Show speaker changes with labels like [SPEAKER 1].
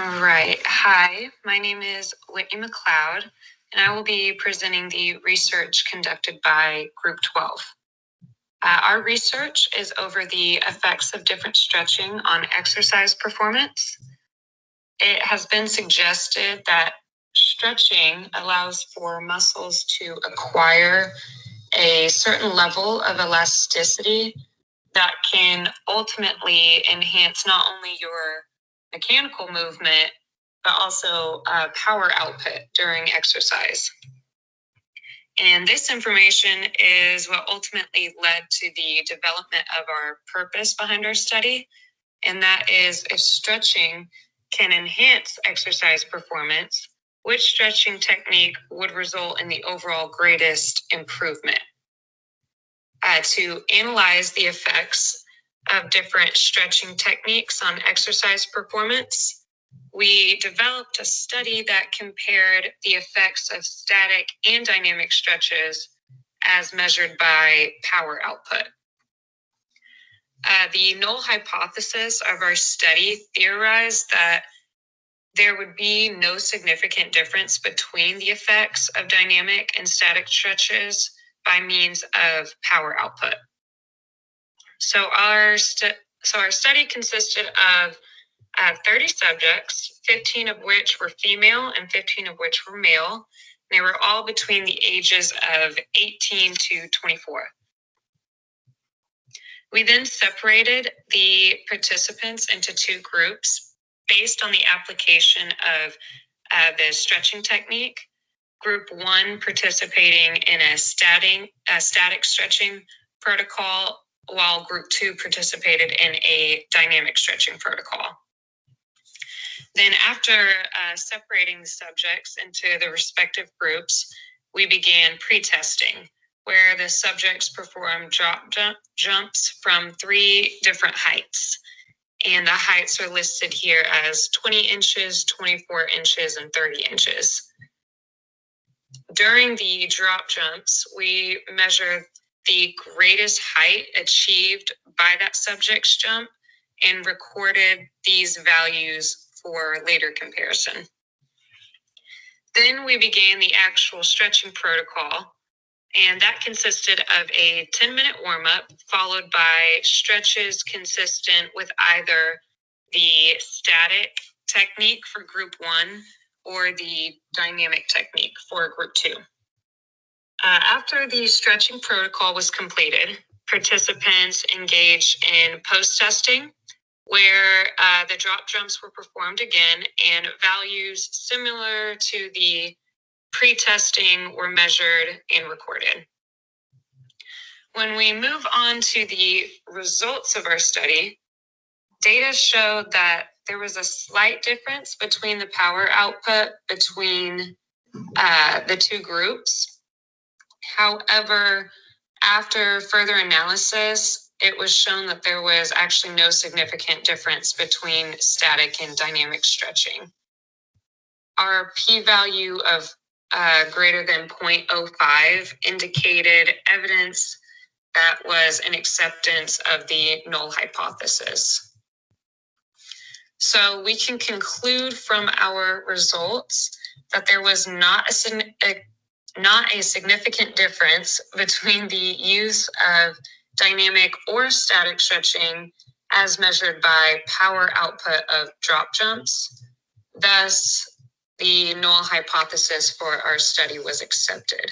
[SPEAKER 1] All right. Hi, my name is Whitney McLeod, and I will be presenting the research conducted by Group 12. Our research is over the effects of different stretching on exercise performance. It has been suggested that stretching allows for muscles to acquire a certain level of elasticity that can ultimately enhance not only your mechanical movement, but also power output during exercise. And this information is what ultimately led to the development of our purpose behind our study. And that is, if stretching can enhance exercise performance, which stretching technique would result in the overall greatest improvement? To analyze the effects of different stretching techniques on exercise performance, we developed a study that compared the effects of static and dynamic stretches as measured by power output. The null hypothesis of our study theorized that there would be no significant difference between the effects of dynamic and static stretches by means of power output. So our study consisted of 30 subjects, 15 of which were female and 15 of which were male. They were all between the ages of 18 to 24. We then separated the participants into two groups based on the application of the stretching technique. Group 1 participating in a static stretching protocol, while Group 2 participated in a dynamic stretching protocol. Then after separating the subjects into the respective groups, we began pre-testing, where the subjects performed drop jumps from 3 different heights. And the heights are listed here as 20 inches, 24 inches, and 30 inches. During the drop jumps, we measured the greatest height achieved by that subject's jump and recorded these values for later comparison. Then we began the actual stretching protocol, and that consisted of a 10-minute warm-up followed by stretches consistent with either the static technique for Group 1 or the dynamic technique for Group 2. After the stretching protocol was completed, participants engaged in post-testing, where the drop jumps were performed again and values similar to the pre-testing were measured and recorded. When we move on to the results of our study, data showed that there was a slight difference between the power output between the two groups. However, after further analysis, it was shown that there was actually no significant difference between static and dynamic stretching. Our p-value of greater than 0.05 indicated evidence that was an acceptance of the null hypothesis. So we can conclude from our results that there was not a significant difference between the use of dynamic or static stretching as measured by power output of drop jumps. Thus, the null hypothesis for our study was accepted.